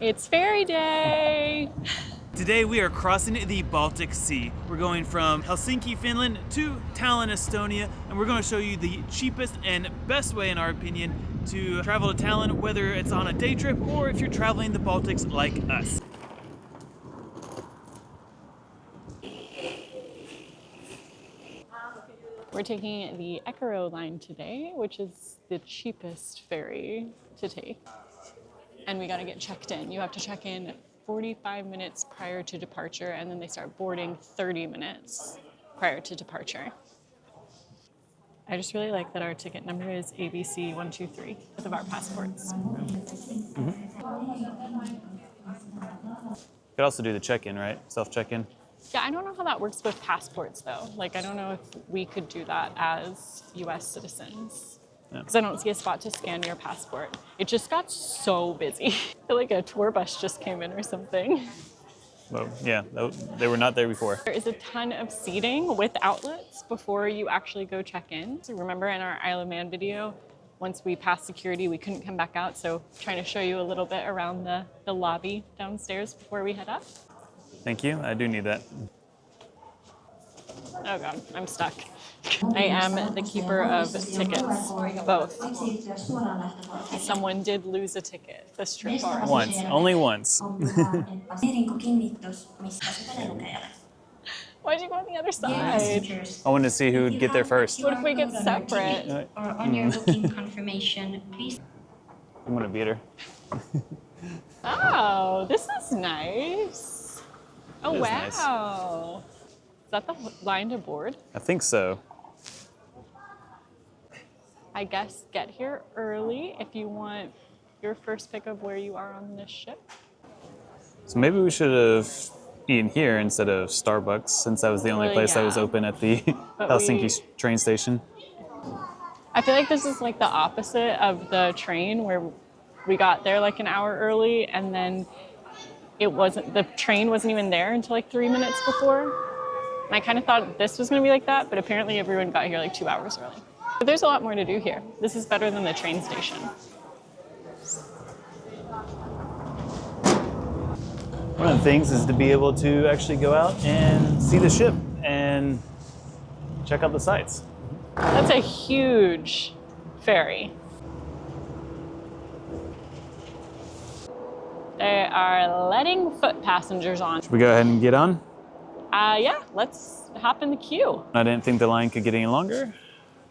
It's ferry day! Today we are crossing the Baltic Sea. We're going from Helsinki, Finland to Tallinn, Estonia, and we're going to show you the cheapest and best way, in our opinion, to travel to Tallinn, whether it's on a day trip or if you're traveling the Baltics like us. We're taking the Eckerö Line today, which is the cheapest ferry to take. And we gotta get checked in. You have to check in 45 minutes prior to departure, and then they start boarding 30 minutes prior to departure. I just really like that our ticket number is ABC 123 with of our passports. You could also do the check-in, right? Self-check-in. Yeah, I don't know how that works with passports though. Like, I don't know if we could do that as US citizens. Because I don't see a spot to scan your passport. It just got so busy. I feel like a tour bus just came in or something. Well, yeah, they were not there before. There is a ton of seating with outlets before you actually go check in. So remember in our Isle of Man video, once we passed security, we couldn't come back out. So trying to show you a little bit around the lobby downstairs before we head up. Thank you, I do need that. Oh God, I'm stuck. I am the keeper of tickets, both. Someone did lose a ticket this trip already. Once, only once. Why'd you go on the other side? I wanted to see who would get there first. What if we get separate? Or on your booking confirmation, please. I'm gonna beat her. Oh, this is nice. Oh, It is wow. nice. Is that the line to board? I think so. I guess get here early if you want your first pick of where you are on this ship. So maybe we should have eaten here instead of Starbucks, since that was the only Well, place that yeah. was open at the But Helsinki train station. I feel like this is like the opposite of the train where we got there like an hour early and then the train wasn't even there until like 3 minutes before. And I kind of thought this was going to be like that, but apparently everyone got here like 2 hours early. But there's a lot more to do here. This is better than the train station. One of the things is to be able to actually go out and see the ship and check out the sights. That's a huge ferry. They are letting foot passengers on. Should we go ahead and get on? Yeah, let's hop in the queue. I didn't think the line could get any longer.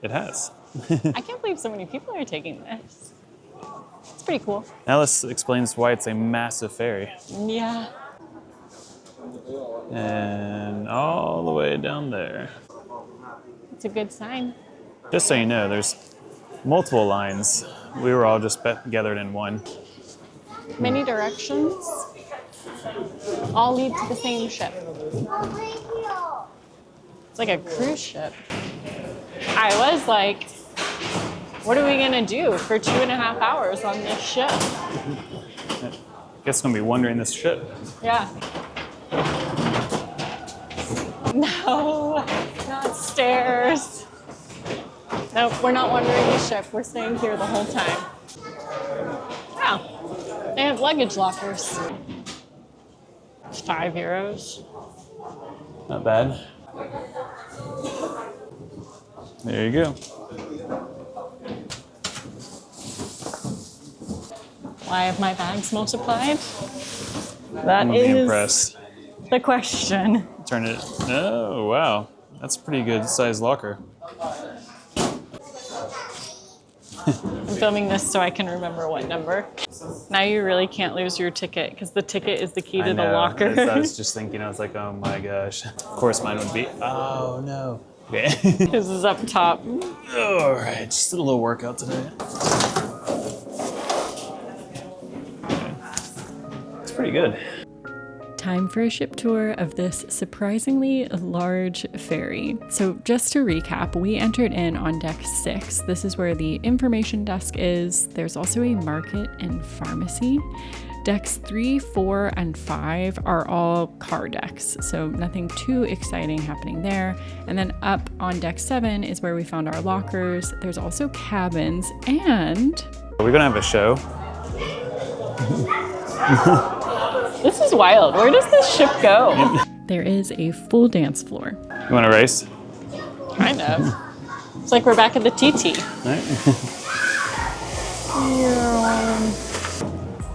It has. I can't believe so many people are taking this. It's pretty cool. Now this explains why it's a massive ferry. Yeah. And all the way down there. It's a good sign. Just so you know, there's multiple lines. We were all just gathered in one. Many directions all lead to the same ship. It's like a cruise ship. I was like, what are we gonna do for 2.5 hours on this ship? I guess I'm gonna be wandering this ship. Yeah. No, not stairs. Nope, we're not wandering the ship. We're staying here the whole time. Wow, they have luggage lockers. €5. Not bad. There you go. Why have my bags multiplied? I'm That gonna be is impressed. the question. Turn it. Oh, wow. That's a pretty good size locker. I'm filming this so I can remember what number. Now you really can't lose your ticket because the ticket is the key to the locker. I was just thinking, I was like, oh my gosh. Of course mine would be, oh no. Okay. This is up top. All right, just did a little workout today. Okay. It's pretty good. Time for a ship tour of this surprisingly large ferry. So just to recap, we entered in on deck 6. This is where the information desk is. There's also a market and pharmacy. Decks 3, 4, and 5 are all car decks, so nothing too exciting happening there. And then up on deck 7 is where we found our lockers. There's also cabins, and We're gonna have a show. This is wild. Where does this ship go? There is a full dance floor. You want to race? Kind of. It's like we're back at the TT. Right.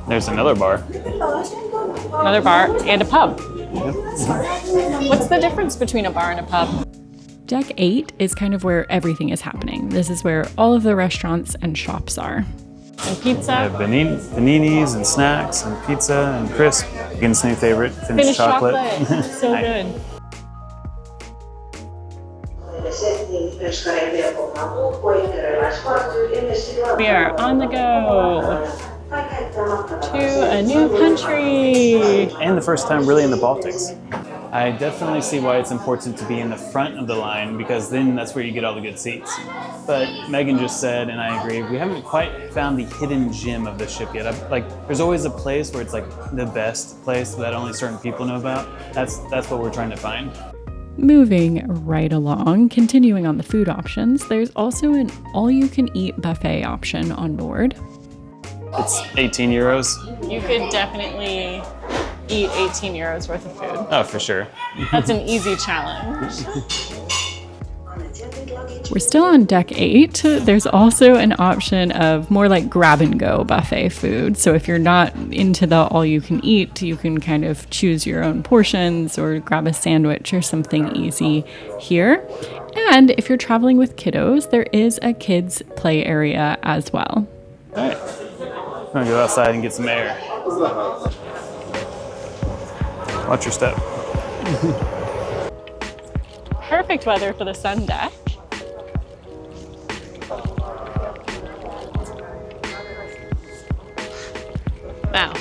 There's another bar. Another bar and a pub. What's the difference between a bar and a pub? Deck 8 is kind of where everything is happening. This is where all of the restaurants and shops are. And pizza. Paninis and snacks and pizza and crisp. Again's new favorite, Finnish chocolate. So good. We are on the go to a new country. And the first time really in the Baltics. I definitely see why it's important to be in the front of the line because then that's where you get all the good seats. But Megan just said, and I agree, we haven't quite found the hidden gem of the ship yet. There's always a place where it's like the best place that only certain people know about. That's what we're trying to find. Moving right along, continuing on the food options, there's also an all-you-can-eat buffet option on board. It's 18 euros. You could definitely eat 18 euros worth of food. Oh, for sure. That's an easy challenge. We're still on deck 8. There's also an option of more like grab-and-go buffet food. So if you're not into the all-you-can-eat, you can kind of choose your own portions or grab a sandwich or something easy here. And if you're traveling with kiddos, there is a kids' play area as well. All right. I'm gonna go outside and get some air. Watch your step. Perfect weather for the sun deck. Wow,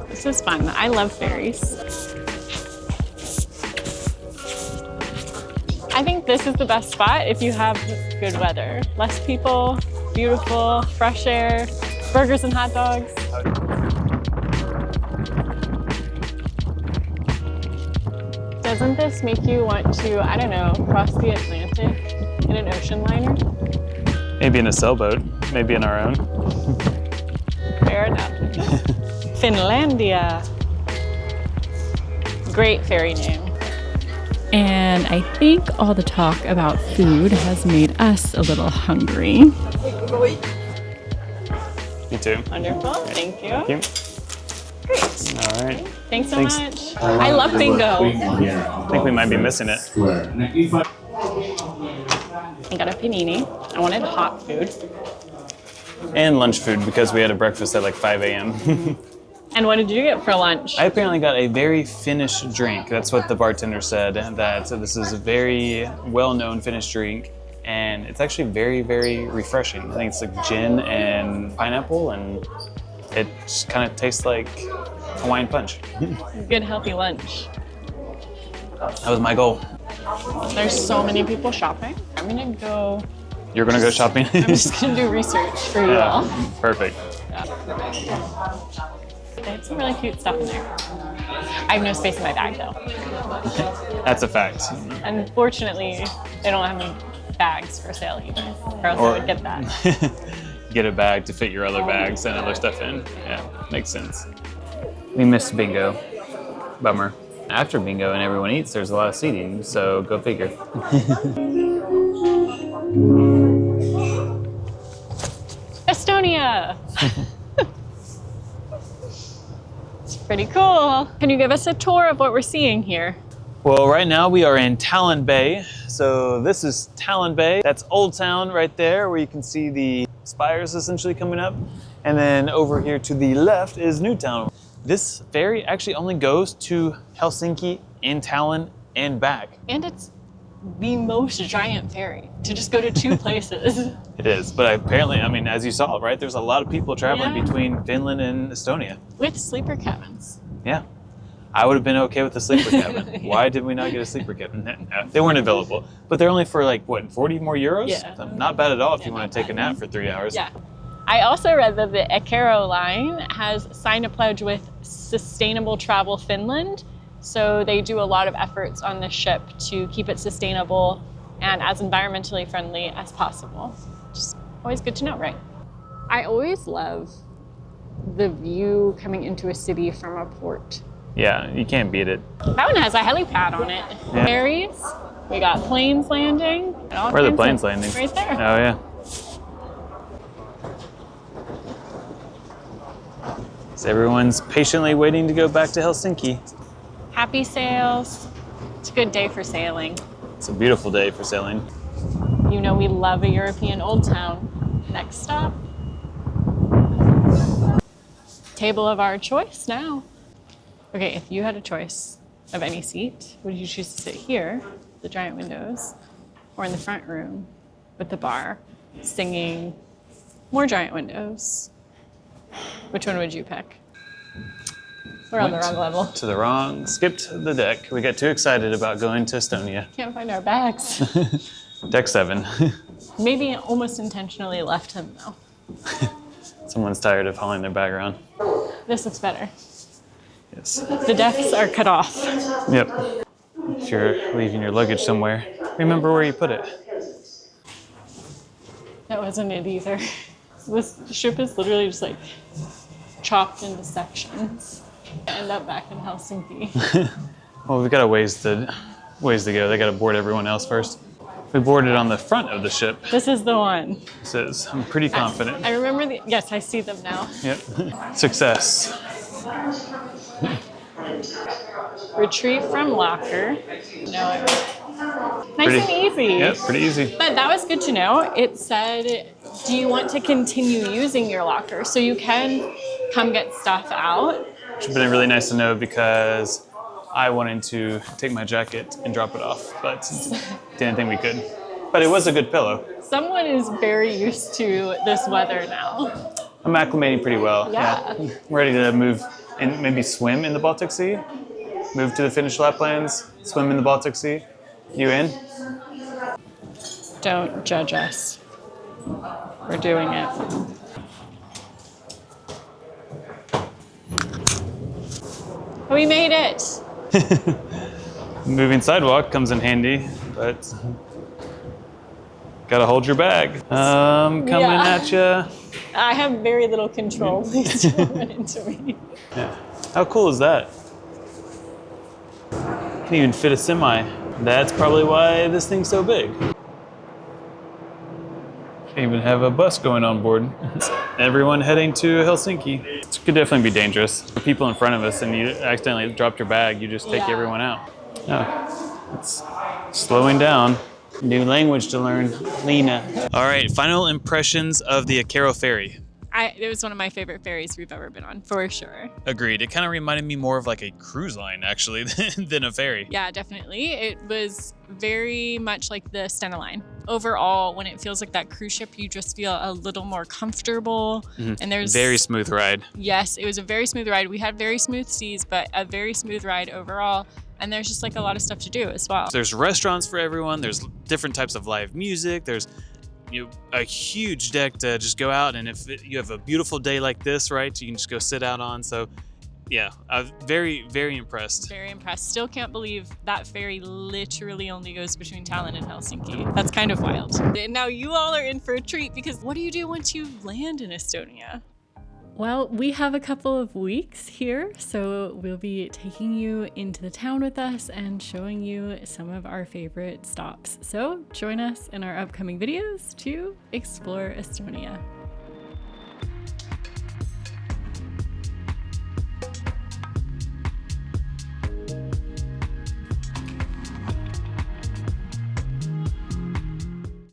this is fun. I love ferries. I think this is the best spot if you have good weather. Less people, beautiful, fresh air, burgers and hot dogs. Doesn't this make you want to, I don't know, cross the Atlantic in an ocean liner? Maybe in a sailboat, maybe in our own. Fair enough. Finlandia. Great ferry name. And I think all the talk about food has made us a little hungry. Me too. Wonderful, thank you. Thank you. Great. All right. Thanks so much. I love bingo. I think we might be missing it. I got a panini. I wanted hot food. And lunch food because we had a breakfast at like 5 a.m. And what did you get for lunch? I apparently got a very Finnish drink. That's what the bartender said, that this is a very well-known Finnish drink. And it's actually very, very refreshing. I think it's like gin and pineapple, and it just kind of tastes like Hawaiian punch. Good, healthy lunch. That was my goal. There's so many people shopping. I'm gonna go. You're gonna go shopping? I'm just gonna do research for you all. Perfect. Yeah. There's some really cute stuff in there. I have no space in my bag though. That's a fact. Unfortunately, they don't have any bags for sale either, or else I would get that. Get a bag to fit your other bags and other stuff in. Yeah, makes sense. We missed bingo. Bummer. After bingo and everyone eats, there's a lot of seating, so go figure. Estonia! It's pretty cool. Can you give us a tour of what we're seeing here? Well, right now we are in Tallinn Bay. So this is Tallinn Bay. That's Old Town right there, where you can see the spires essentially coming up. And then over here to the left is New Town. This ferry actually only goes to Helsinki and Tallinn and back. And it's the most giant ferry to just go to two places. It is, but apparently, I mean, as you saw, right, there's a lot of people traveling Yeah. between Finland and Estonia. With sleeper cabins. Yeah. I would have been okay with the sleeper cabin. Why did we not get a sleeper cabin? No, they weren't available. But they're only for like, what, 40 more euros? Yeah. Not bad at all if you Yeah, want to take a nap for 3 hours. Yeah. I also read that the Eckerö Line has signed a pledge with Sustainable Travel Finland. So they do a lot of efforts on the ship to keep it sustainable and as environmentally friendly as possible. Just always good to know, right? I always love the view coming into a city from a port. Yeah, you can't beat it. That one has a helipad on it. Yeah. Ferries. We got planes landing. Where are the planes landing? Right there. Oh, yeah. So everyone's patiently waiting to go back to Helsinki. Happy sails. It's a good day for sailing. It's a beautiful day for sailing. You know we love a European Old Town. Next stop. Table of our choice now. Okay, if you had a choice of any seat, would you choose to sit here, the giant windows, or in the front room with the bar, singing more giant windows? Which one would you pick? We're on the wrong level. Skipped the deck. We got too excited about going to Estonia. Can't find our bags. Deck 7. Maybe almost intentionally left him though. Someone's tired of hauling their bag around. This looks better. Yes. The decks are cut off. Yep. If you're leaving your luggage somewhere, remember where you put it. That wasn't it either. This ship is literally just like chopped into sections. End up back in Helsinki. Well, we've got a ways to go. They got to board everyone else first. We boarded on the front of the ship. This is the one. This is. I'm pretty confident. I remember yes, I see them now. Yep. Success. Retreat from locker. No, nice and easy. Yep, pretty easy. But that was good to know. It said, do you want to continue using your locker? So you can come get stuff out. Which would have been really nice to know because I wanted to take my jacket and drop it off, but didn't think we could. But it was a good pillow. Someone is very used to this weather now. I'm acclimating pretty well. Yeah. I'm ready to move and maybe swim in the Baltic Sea. Move to the Finnish Laplands, swim in the Baltic Sea. You in? Don't judge us. We're doing it. We made it. Moving sidewalk comes in handy, but gotta hold your bag. Coming at ya. I have very little control. Please don't run into me. Yeah. How cool is that? Can even fit a semi. That's probably why this thing's so big. Even have a bus going on board. Everyone heading to Helsinki. It could definitely be dangerous. The people in front of us and you accidentally dropped your bag, you just take everyone out. Oh, it's slowing down. New language to learn, Lena. All right, final impressions of the Eckero ferry. It was one of my favorite ferries we've ever been on, for sure. Agreed. It kind of reminded me more of like a cruise line, actually, than a ferry. Yeah, definitely. It was very much like the Stena Line. Overall, when it feels like that cruise ship, you just feel a little more comfortable. Mm-hmm. And there's very smooth ride. Yes, it was a very smooth ride. We had very smooth seas, but a very smooth ride overall. And there's just like a lot of stuff to do as well. There's restaurants for everyone. There's different types of live music. There's a huge deck to just go out, and if you have a beautiful day like this, right, you can just go sit out on. So yeah, I'm very, very impressed. Very impressed. Still can't believe that ferry literally only goes between Tallinn and Helsinki. That's kind of wild. And now you all are in for a treat because what do you do once you land in Estonia? Well, we have a couple of weeks here, so we'll be taking you into the town with us and showing you some of our favorite stops. So join us in our upcoming videos to explore Estonia.